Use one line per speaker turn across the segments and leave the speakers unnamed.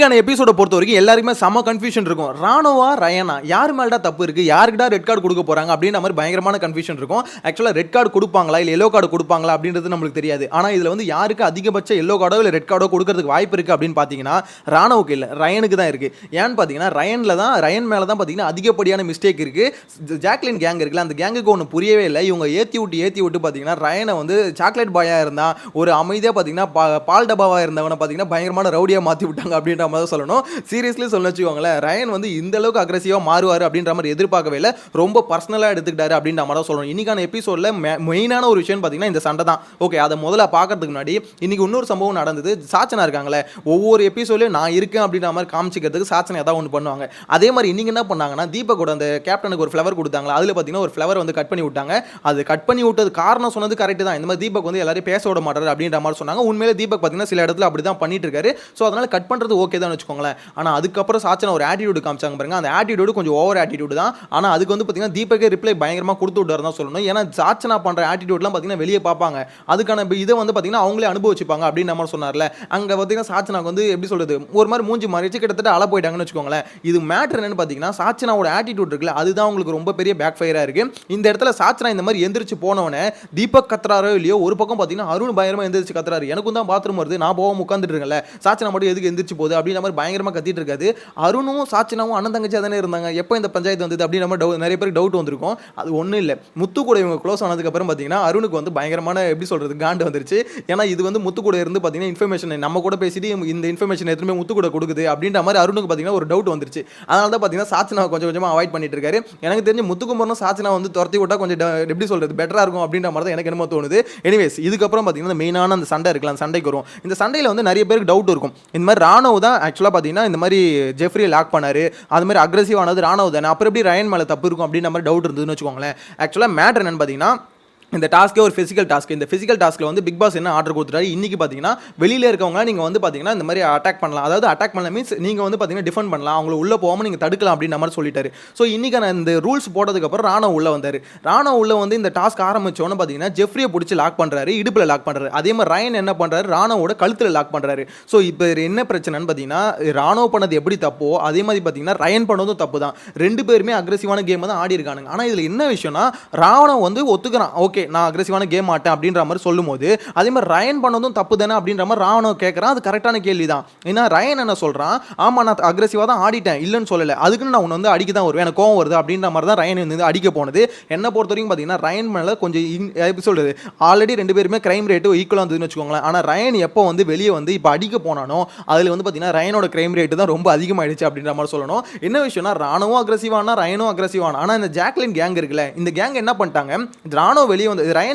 எபிசோட பொறுத்த வரைக்கும் எல்லாருக்குமே செம கன்ஃபியூஷன் இருக்கும். ராணுவா ரயனா யார் மேலடா தப்பு இருக்கு, யாருக்குடா ரெட் கார்டு கொடுக்க போறாங்க அப்படின்ற மாதிரி பயங்கரமான கன்ஃபியூஷன் இருக்கும். ஆக்சுவலா ரெட் கார்டு கொடுப்பாங்களா இல்ல எல்லோ கார்டு கொடுப்பாங்களா அப்படின்றது நம்மளுக்கு தெரியாது. ஆனா இதுல வந்து யாருக்கு அதிகபட்ச எல்லோ கார்டோ இல்ல ரெட் கார்டோ கொடுக்கறதுக்கு வாய்ப்பு இருக்கு அப்படின்னு பாத்தீங்கன்னா ராணுவுக்கு இல்ல, ரயனுக்கு தான் இருக்கு. ஏன்னு பாத்தீங்கன்னா ரயன் மேல தான் பாத்தீங்கன்னா அதிகப்படியான மிஸ்டேக் இருக்கு. ஜாக்லின் கேங் இருக்குல்ல, அந்த கேங்குக்கு ஒன்று புரியவே இல்லை. இவங்க ஏத்தி விட்டு பாத்தீங்கன்னா ரயனை வந்து சாக்லேட் பாயா இருந்தா ஒரு அமைதியா பாத்தீங்கன்னா பால் டபாவா இருந்தவனை பாத்தீங்கன்னா பயங்கரமான ரவுடியா மாத்தி விட்டாங்க அப்படின்ற மாதிரி சொல்லணும். சீரியஸ்லி சொல்ல வச்சுக்கோங்களேன், ரயன் வந்து இந்த அளவுக்கு அக்ரெசிவா மாறுவார் அப்படின்ற மாதிரி எதிர்பார்க்கவே இல்லை. ரொம்ப பர்சனலா எடுத்துக்கிட்டாரு அப்படின்ற மாதிரி சொல்லணும். இன்னைக்கான எபிசோட்ல மெயினான ஒரு விஷயம் பார்த்தீங்கன்னா இந்த சண்டை தான். ஓகே, அதை முதல்ல பார்க்கறதுக்கு முன்னாடி இன்னைக்கு இன்னொரு சம்பவம் நடந்தது. சாச்சனா இருக்காங்களே, ஒவ்வொரு எபிசோட்லயும் நான் இருக்கேன் அப்படின்ற மாதிரி காமிச்சிக்கிறதுக்கு சாச்சனை ஏதாவது ஒன்று பண்ணுவாங்க. அதே மாதிரி இன்னைக்கு என்ன பண்ணாங்கன்னா, தீபக்கோட அந்த கேப்டனுக்கு ஒரு ஃப்ளவர் கொடுத்தாங்களா, அதில் பார்த்தீங்கன்னா ஒரு ஃப்ளவர் வந்து கட் பண்ணி விட்டாங்க. அது கட் பண்ணி விட்டது காரணம் சொன்னது கரெக்ட் தான். இந்த மாதிரி தீபக் வந்து எல்லாரையும் பேச விட மாட்டாரு அப்படின்ற மாதிரி சொன்னாங்க. உண்மையிலே தீபக் பார்த்தீங்கன்னா சில இடத்துல அப்படி தான் பண்ணிட்டு இருக்காரு. ஸோ அதனால கட் பண்ணுறது ஓகே தான் வச்சுக்கோங்களேன். ஆனால் அதுக்கப்புறம் சாச்சனா ஒரு ஆட்டிடியூட் காமிச்சாங்க பாருங்க. அந்த ஆட்டிடியூட் கொஞ்சம் ஓவர் ஆட்டிடியூட் தான். ஆனால் அதுக்கு வந்து பார்த்தீங்கன்னா தீபக்கே ரிப்ளை பயங்கரமாக கொடுத்து விட்டாரு தான் சொல்லணும். ஏன்னா சாச்சனா பண்ணுற ஆட்டிடியூட்லாம் பார்த்தீங்கன்னா வெளியே பார்ப்பாங்க, அதுக்கான இதை வந்து பார்த்தீங்கன்னா அவங்களே அனுபவிச்சுப்பாங்க அப்படின்னு நம்ம சொன்னார்ல. அங்கே பார்த்தீங்கன்னா சாச்சனாக்கு வந்து எப்படி சொல்றது, ஒரு மாதிரி மூஞ்சி மாறிச்சு, கிட்டத்தட்ட அழ போயிட்டாங்கன்னு வச்சுக்கோங்களேன். இது மேட்டர் என்னன்னு பார்த்தீங்கன்னா, சாச்சனாவோட ஆட்டிடியூட் இருக்குல்ல, அதுதான் உங்களுக்கு ரொம்ப பெரிய பேக் ஃபயராக இருக்கு. இந்த இடத்துல சாச்சனா இந்த மாதிரி எந்திரிச்சு போனவனே தீபக் கத்துறாரோ இல்லையோ, ஒரு பக்கம் பார்த்தீங்கன்னா அருண் பயங்கரமாக எந்திரிச்சு கத்துறாரு. எனக்கும் தான் பாத்ரூம் வருது, நான் போக உட்காந்துட்டு இருக்கேன்ல, சாச்சனா மட்டும் எதுக்கு எந்திரிச்சு போகுது அப்படின்ற மாதிரி பயங்கரமாக கத்திட்டு இருக்காது. அருணும் சாச்சனாவும் அண்ணன் தங்கச்சியாக தானே இருந்தாங்க, எப்போ இந்த பஞ்சாயத்து வந்தது அப்படின்னு நம்ம நிறைய பேருக்கு டவுட் வந்திருக்கும். அது ஒன்றும் இல்லை, முத்து கூட இவங்க க்ளோஸ் ஆனதுக்கப்புறம் பார்த்தீங்கன்னா அருணுக்கு வந்து பயங்கரமான எப்படி சொல்கிறது காண்டு வந்துருச்சு. ஏன்னா இது வந்து முத்து கூட இருந்து பார்த்தீங்கன்னா இன்ஃபர்மேஷன் நம்ம கூட பேசிட்டு இந்த இன்ஃபர்மேஷன் எதுவுமே முத்து கூட கொடுக்குது அப்படின்ற மாதிரி அருணுக்கு பார்த்தீங்கன்னா ஒரு டவுட் வந்துருச்சு. அதனால தான் பார்த்தீங்கன்னா சாச்சனா கொஞ்சம் கொஞ்சமாக அவாய்ட் பண்ணிட்டு இருக்காரு. எனக்கு தெரிஞ்சு முத்துக்குமரனும் சாச்சனா வந்து துரத்தி விட்டா கொஞ்சம் எப்படி சொல்கிறது பெட்டராக இருக்கும் அப்படின்ற மாதிரி தான் எனக்கு என்னமோ தோணுது. எனிவேஸ், இதுக்கப்புறம் பார்த்தீங்கன்னா மெயினான அந்த சண்டை இருக்கலாம், அந்த சண்டைக்கு வரும். இந்த சண்டையில் வந்து நிறைய பேருக்கு டவுட் இருக்கும். இந்த மாதிரி ராணுவ தான் ஆக்சுவலாக பார்த்தீங்கன்னா இந்த மாதிரி ஜெஃப்ரி லாக் பண்ணாரு, அது மாதிரி அக்ரெசிவ் ஆனது ராணுவ தானே, அப்புறம் எப்படி ரயன் மேலே தப்பு இருக்கும் அப்படின்ற மாதிரி டவுட் இருந்ததுன்னு வச்சுக்கோங்களேன். ஆக்சுவலாக மேட்டர் என்னன்னு பார்த்தீங்கன்னா, இந்த டாஸ்க்கே ஒரு ஃபிசிக்கல் டாஸ்க். இந்த ஃபிசிக்கல் டாஸ்க்கில் வந்து பிக் பாஸ் என்ன ஆர்டர் கொடுத்துட்டாரு, இன்றைக்கி பார்த்தீங்கன்னா வெளியில் இருக்கவங்க நீங்கள் வந்து பார்த்தீங்கன்னா இந்த மாதிரி அட்டாக் பண்ணலாம், அதாவது அட்டாக் பண்ணலாம் மீன்ஸ் நீங்கள் வந்து பார்த்தீங்கன்னா டிஃபெண்ட் பண்ணலாம், அவங்கள உள்ளே போகாமல் நீங்கள் தடுக்கலாம் அப்படின்ற மாதிரி சொல்லிட்டாரு. ஸோ இன்றைக்கான இந்த ரூல்ஸ் போட்டதுக்கப்புறம் ராணுவ உள்ளே வந்தார். ராணுவ உள்ளே வந்து இந்த டாஸ்க் ஆரம்பித்தோன்னு பார்த்தீங்கன்னா ஜெஃப்ரியை பிடிச்சி லாக் பண்ணுறாரு, இடுப்பில் லாக் பண்ணுறாரு. அதே மாதிரி ரயன் என்ன பண்ணுறாரு, ராணுவோட கழுத்தில் லாக் பண்ணுறாரு. ஸோ இப்போ என்ன பிரச்சனைன்னு பார்த்தீங்கன்னா, ராணுவ பண்ணது எப்படி தப்போ அதே மாதிரி பார்த்தீங்கன்னா ரயன் பண்ணதும் தப்பு தான். ரெண்டு பேருமே அக்ரெசிவான கேம் தான் ஆடி இருக்கானுங்க. ஆனால் இதில் என்ன விஷயம்னா, ராணுவ வந்து ஒத்துக்கிறான், ஓகே நான் அக்ரெசிவான கேம் ஆட்டேன் அப்படின்ற மாதிரி சொல்லும்போது, அதே மாதிரி ரயன் பண்ணதும் தப்பு தானே அப்படின்ற மாதிரி ராவண கேட்குறான். அது கரெக்டான கேள்வி தான். ஏன்னா ரயன் என்ன சொல்கிறான், ஆமாம் நான் அக்ரெசிவாக தான் ஆடிட்டேன், இல்லைன்னு சொல்லலை, அதுக்குன்னு நான் உன்னை வந்து அடிக்க தான் வருவேன், எனக்கு கோவம் வருது அப்படின்ற மாதிரி தான் ரயன் வந்து அடிக்க போனது. என்னை பொறுத்த வரைக்கும் பார்த்தீங்கன்னா ரயன் மேலே கொஞ்சம் எப்படி சொல்கிறது, ஆல்ரெடி ரெண்டு பேருமே கிரைம் ரேட்டு ஈக்குவலாக இருந்ததுன்னு வச்சுக்கோங்களேன். ஆனால் ரயன் எப்போ வந்து வெளியே வந்து இப்போ அடிக்க போனானோ அதில் வந்து பார்த்தீங்கன்னா ரயனோட கிரைம் ரேட்டு தான் ரொம்ப அதிகமாகிடுச்சு அப்படின்ற மாதிரி சொல்லணும். என்ன விஷயம்னா, ராணுவும் அக்ரெசிவானா ரயனும் அக்ரெசிவான. ஆனால் இந்த ஜாக்லின் கேங் இருக்குல்ல, இந்த கேங் என்ன பண்ணிட்டாங்க, ராணுவ வெளியே வந்து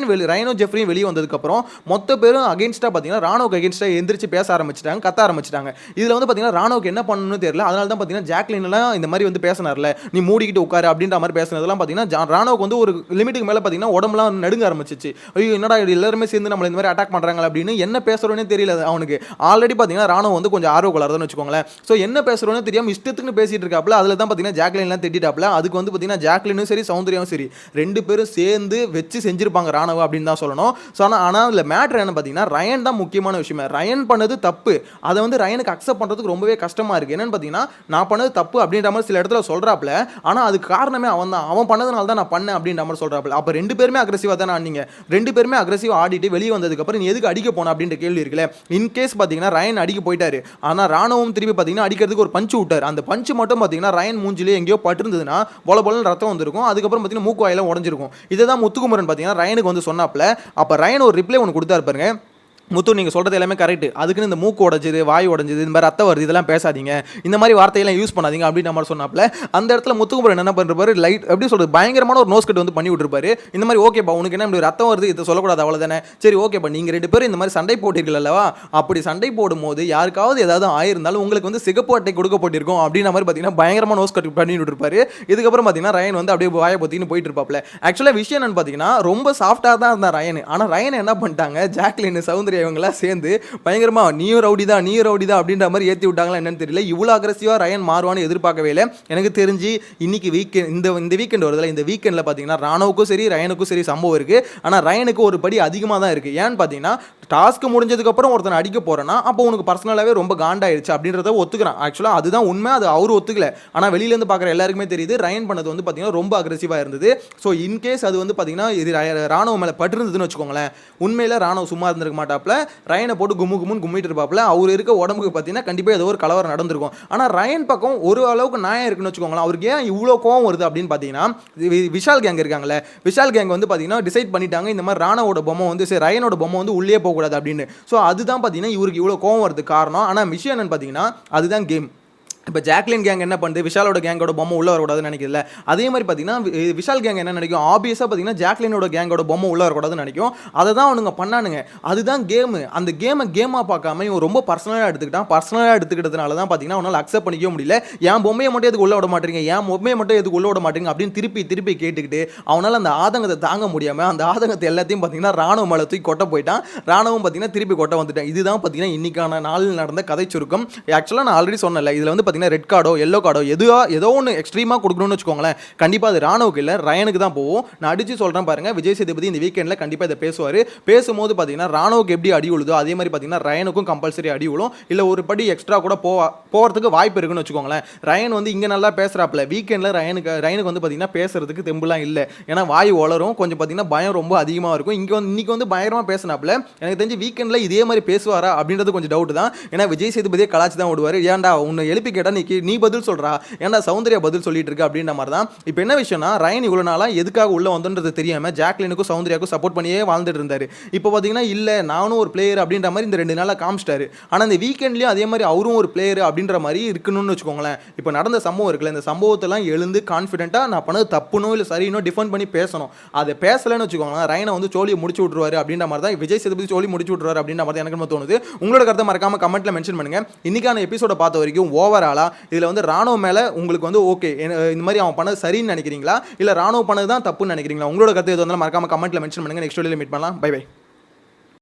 ரயனும் ஜெஃப்ரியும் வெளியே வந்ததுக்கப்புறம் மொத்த பேரும் அகேன்ஸ்டாக பார்த்தீங்கன்னா ராணுவுக்கு அகேன்ஸ்டாக எந்திரிச்சு பேச ஆரம்பிச்சிட்டாங்க, கத்த ஆரம்பிச்சிட்டாங்க. இதில் வந்து பார்த்தீங்கன்னா ராணுவுக்கு என்ன பண்ணணும்னு தெரியல. அதனால தான் பார்த்தீங்கன்னா ஜாக்லின்லாம் இந்த மாதிரி வந்து பேசினார்ல, நீ மூடிக்கிட்டு உட்காரு அப்படின்ற மாதிரி பேசினதெல்லாம் பார்த்தீங்கன்னா ராணுவுக்கு வந்து ஒரு லிமிட்டுக்கு மேலே பார்த்தீங்கன்னா உடம்புலாம் நடுங்க ஆரம்பிச்சிச்சு. ஐயோ என்னடா எல்லாருமே சேர்ந்து நம்மளை இந்த மாதிரி அட்டாக் பண்ணுறாங்க அப்படின்னு என்ன பேசுகிறோன்னே தெரியல அவனுக்கு. ஆல்ரெடி பார்த்தீங்கன்னா ராணுவ வந்து கொஞ்சம் ஆர்வ கொள்ளாதுன்னு வச்சுக்கோங்களேன். ஸோ என்ன பேசுகிறோன்னு தெரியாமல் இஷ்டத்துக்கு பேசிட்டு இருக்காப்புல. அதில் தான் பார்த்தீங்கன்னா ஜாக்லின்லாம் திட்டாப்புல. அதுக்கு வந்து பார்த்தீங்கன்னா ஜாக்லினும் சரி சௌந்தர்யாவும் சரி ரெண்டு பேரும் சேர்ந்து வச்சு செஞ்சிருப்பாங்க ராணுவ அப்படின்னு தான் சொல்லணும். ஸோ ஆனால் அதில் மேட்ரு என்ன பார்த்தீங்கன்னா, ரயன் தான் முக்கியமான விஷயமே. ரயன் பண்ணது தப்பு, அதை வந்து ரயனுக்கு அக்செப்ட் பண்ணுறதுக்கு ரொம்பவே கஷ்டமாக இருக்குது. என்னென்னு பார்த்தீங்கன்னா, நான் பண்ணது தப்பு அப்படின்ற மாதிரி சில இடத்துல சொல்கிறாப்புல, ஆனால் அதுக்கு காரணமே அவன் தான், அவன் பண்ணதுனால தான் நான் பண்ணேன் அப்படின்ற மாதிரி சொல்கிறாப்புல. அப்போ ரெண்டு பேருமே அக்ரெசிவாக தானே ஆடினீங்க, ரெண்டு பேருமே அக்ரெசிவாக ஆடிட்டு வெளியே வந்ததுக்கப்புறம் நீ எதுக்கு அடிக்க போன அப்படின்ற கேள்வி இருக்குல்ல. இன்கேஸ் பார்த்தீங்கன்னா ரயன் அடிக்க போயிட்டாரு, ஆனால் ராணுவம் திருப்பி பார்த்தீங்கன்னா அடிக்கிறதுக்கு ஒரு பஞ்சு விட்டார். அந்த பஞ்சு மட்டும் பார்த்தீங்கன்னா ரயன் மூஞ்சிலே எங்கேயோ பட்டிருந்ததுன்னா போல போல ரத்தம் வந்திருக்கும், அதுக்கப்புறம் பார்த்தீங்கன்னா மூக்கு வாயில உடஞ்சிருக்கும். இதை தான் முத்துக்குமரன் பார்த்தீங்கன்னா ரயனுக்கு வந்து சொன்னாப்புல. அப்போ ரயன் ஒரு ரிப்ளை ஒன்று கொடுத்தாரு பாருங்க, முத்து நீங்கள் சொல்கிறது எல்லாமே கரெக்டு, அதுக்குன்னு இந்த மூக்கு உடஞ்சிது வாய் உடஞ்சிது இந்த மாதிரி ரத்தம் வருது இதெல்லாம் பேசாதீங்க, இந்த மாதிரி வார்த்தையெல்லாம் யூஸ் பண்ணாதீங்க அப்படின்னு நம்ம சொன்னாப்ல. அந்த இடத்துல முத்துக்குமரன் என்ன பண்ணுறாரு, லைட் எப்படி சொல்கிறது பயங்கரமான ஒரு நோஸ் கட் வந்து பண்ணி விட்டுருப்பாரு. இந்த மாதிரி ஓகேப்பா உனக்கு என்ன இப்படி ரத்தம் வருது இதை சொல்லக்கூடாது அவ்வளோதானே, சரி ஓகேப்பா நீங்கள் ரெண்டு பேரும் இந்த மாதிரி சண்டை போட்டிருக்கீங்க அல்லவா, அப்படி சண்டை போடும்போது யாருக்காவது ஏதாவது ஆயிருந்தாலும் உங்களுக்கு வந்து சிகப்பு அட்டை கொடுக்கப்பட்டிருக்கும் அப்படின்ற மாதிரி பார்த்தீங்கன்னா பயங்கரமாக நோஸ் கட் பண்ணி விட்டுருப்பாரு. இதுக்கப்புறம் பார்த்தீங்கன்னா ரயன் வந்து அப்படியே வாயை பற்றின்னு போயிட்டு இருப்பாப்ல. ஆக்சுவலாக விஷயம் என்னன்னு பார்த்தீங்கன்னா ரொம்ப சாஃப்டாக தான் இருந்தார் ரயன். ஆனால் ரயன் என்ன பண்ணிட்டாங்க, ஜாக்லின் சௌந்தர்யா இருக்க இவங்கெல்லாம் சேர்ந்து பயங்கரமாக நீயும் ரவுடி தான் அப்படின்ற மாதிரி ஏற்றி விட்டாங்களா என்னன்னு தெரியல. இவ்வளோ அக்ரெசிவாக ரயன் மாறுவான்னு எதிர்பார்க்கவே இல்லை. எனக்கு தெரிஞ்சு இன்னைக்கு இந்த வீக்கெண்ட் வருதுல, இந்த வீக்கெண்டில் பார்த்தீங்கன்னா ராணுவுக்கும் சரி ரயனுக்கும் சரி சம்பவம் இருக்குது. ஆனால் ரயனுக்கு ஒரு படி அதிகமாக தான் இருக்குது. ஏன்னு பார்த்தீங்கன்னா டாஸ்க் முடிஞ்சதுக்கப்புறம் ஒருத்தனை அடிக்க போகிறேன்னா அப்போ உனக்கு பர்சனலாகவே ரொம்ப காண்டாயிடுச்சு அப்படின்றத ஒத்துக்கிறான். ஆக்சுவலாக அதுதான் உண்மை, அது அவரு ஒத்துக்கல. ஆனால் வெளியிலேருந்து பார்க்குற எல்லாருக்குமே தெரியுது ரயன் பண்ணது வந்து பார்த்தீங்கன்னா ரொம்ப அக்ரெசிவாக இருந்தது. ஸோ இன்கேஸ் அது வந்து பார்த்தீங்கன்னா இது ராணுவ மேலே பட்டிருந்ததுன்னு வச்சுக்கோங்களேன், உண்மையில் ராணுவ சும்மா இருந்திருக்க மாட்டாப்ல, ரயனை போட்டு கும்முன்னு கும்மிட்டு இருப்பாப்ல. அவர் இருக்க உடம்புக்கு பார்த்தீங்கன்னா கண்டிப்பாக ஏதோ ஒரு கலவரம் நடந்திருக்கும். ஆனால் ரயன் பக்கம் ஒரு அளவுக்கு நியாயம் இருக்குன்னு வச்சுக்கோங்களேன். அவருக்கு ஏன் இவ்வளோ கோவம் வருது அப்படின்னு பார்த்தீங்கன்னா, விஷால் கேங் இருக்காங்களே, விஷால் கேங் வந்து பார்த்தீங்கன்னா டிசைட் பண்ணிட்டாங்க இந்த மாதிரி ராணவோட பொம்மை வந்து சரி ரயனோட பொம்மை வந்து உள்ளே போகக்கூடாது அப்படின்னு. ஸோ அதுதான் பார்த்தீங்கன்னா இவருக்கு இவ்வளோ கோவம் வரதுக்கு காரணம். ஆனால் விஷயம் என்னன்னு பார்த்தீங்கன்னா அதுதான் கேம். இப்போ ஜாக்லின் கேங் என்ன பண்ணுது, விஷாலோட கேங்கோட பொம்மை உள்ள வரக்கூடாதுன்னு நினைக்கிறதுல. அதே மாதிரி பார்த்தீங்கன்னா விஷால் கேங் என்ன நினைக்கும், ஆப்வியஸாக பார்த்தீங்கன்னா ஜாக்லினோட கேங்கோட பொம்மை உள்ள வரக்கூடாதுன்னு நினைக்கும். அதை தான் அவனுங்க பண்ணானுங்க. அதுதான் கேமு. அந்த கேமாக பார்க்காம இவன் ரொம்ப பர்சனலாக எடுத்துக்கிட்டதுனால தான் பார்த்தீங்கன்னா அவனால் அக்செப்ட் பண்ணிக்க முடியல. என் பொம்மையை மட்டும் எதுக்கு உள்ள விட மாட்டீங்க, என் பொம்மையை மட்டும் எதுக்கு உள்ள விட மாட்டீங்க அப்படின்னு திருப்பி கேட்டுக்கிட்டு அவனால் அந்த ஆதங்கத்தை தாங்க முடியாமல் அந்த ஆதங்கத்தை எல்லாத்தையும் பார்த்தீங்கன்னா ராணுவ மேலே தூக்கி கொட்ட போயிட்டான். ராணுவம் பார்த்தீங்கன்னா திருப்பி கொட்ட வந்துட்டான். இதுதான் பார்த்தீங்கன்னா இன்னைக்கான நாளில் நடந்த கதை சுருக்கம். ஆக்சுவலாக நான் ஆல்ரெடி சொன்னல, இதில் வந்து ரெட் கார்டோ எல்லோ கார்டோ ஏதோ ஒன்று எக்ஸ்ட்ரீமாக கொடுக்கணும்னு வச்சுக்கோங்களேன், கண்டிப்பாக அது ராணுவுக்கு இல்லை ரயனுக்கு தான் போகும். நான் அடிச்சு சொல்கிறேன் பாருங்க, விஜய் சேதுபதி இந்த வீக்கெண்டில் கண்டிப்பாக இதை பேசுவார். பேசும்போது பார்த்தீங்கன்னா ராணுவுக்கு எப்படி அடி விழுதோ அதே மாதிரி பார்த்தீங்கன்னா ரயனுக்கும் கம்பல்சரி அடி விழும். இல்லை ஒரு படி எக்ஸ்ட்ரா கூட போகிறதுக்கு வாய்ப்பு இருக்குன்னு வச்சுக்கோங்களேன். ரயன் வந்து இங்கே நல்லா பேசுகிறாப்புல, வீக்கெண்டில் ரயனுக்கு வந்து பார்த்தீங்கன்னா பேசுறதுக்கு தெம்புலாம் இல்லை. ஏன்னா வாய் வளரும், கொஞ்சம் பார்த்தீங்கன்னா பயம் ரொம்ப அதிகமாக இருக்கும். இன்னைக்கு வந்து பயங்கரமாக பேசினாப்புல. எனக்கு தெரிஞ்சு வீக்கெண்டில் இதே மாதிரி பேசுவாரா அப்படின்றது கொஞ்சம் டவுட் தான். ஏன்னா விஜய் சேதுபதியை கலாச்சி தான் விடுவார். ஏன்டா உன்னை எழுப்பி கேட்டால் நீ பதில் சொல்றா, ஏன்டா சௌந்தர்யா பதில் சொல்லிட்டு இருக்கு அப்படின்ற மாதிரி தான். இப்போ என்ன விஷயம்னா ரயன் இவ்வளோ நாளாக எதுக்காக உள்ள வந்தோன்றது தெரியாமல் ஜாக்லினுக்கும் சௌந்தர்யாவுக்கும் சப்போர்ட் பண்ணியே வாழ்ந்துட்டு இருந்தார். இப்போ பார்த்தீங்கன்னா இல்லை நானும் ஒரு பிளேயர் அப்படின்ற மாதிரி இந்த 2 நாளாக காமிச்சிட்டாரு. ஆனால் இந்த வீக்கெண்ட்லேயும் அதே மாதிரி அவரும் ஒரு பிளேயர் அப்படின்ற மாதிரி இருக்கணும்னு வச்சுக்கோங்களேன். இப்போ நடந்த சம்பவம் இருக்குல்ல, இந்த சம்பவத்தெல்லாம் எழுந்து கான்ஃபிடென்ட்டாக நான் பண்ணது தப்புனோ இல்லை சரினோ டிஃபெண்ட் பண்ணி பேசணும். அதை பேசலைன்னு வச்சுக்கோங்களேன், ரயனை வந்து சோழியை முடிச்சு விட்ருவாரு அப்படின்ற மாதிரி தான், விஜய் சேதுபதி சோழி முடிச்சு விட்ருவாரு அப்படின்ற மாதிரி எனக்கு தோணுது. உங்களோட கருத்தை மறக்காம கமெண்ட்ல மென்ஷன் பண்ணுங்க. இன்னைக்கான எபிசோட பார்த்த வரைக்கும் ஓவராலா இதில் வந்து ராணுவ மேலே உங்களுக்கு வந்து ஓகே இந்த மாதிரி அவன் பண்ணது சரின்னு நினைக்கிறீங்களா, இல்லை ராணுவ பண்ணது தான் தப்புன்னு நினைக்கிறீங்களா? உங்களோட கருத்து எது வந்தாலும் மறக்காம கமெண்ட்ல மென்ஷன் பண்ணுங்க. நெக்ஸ்ட் வீடியோல மீட் பண்ணலாம். Bye by.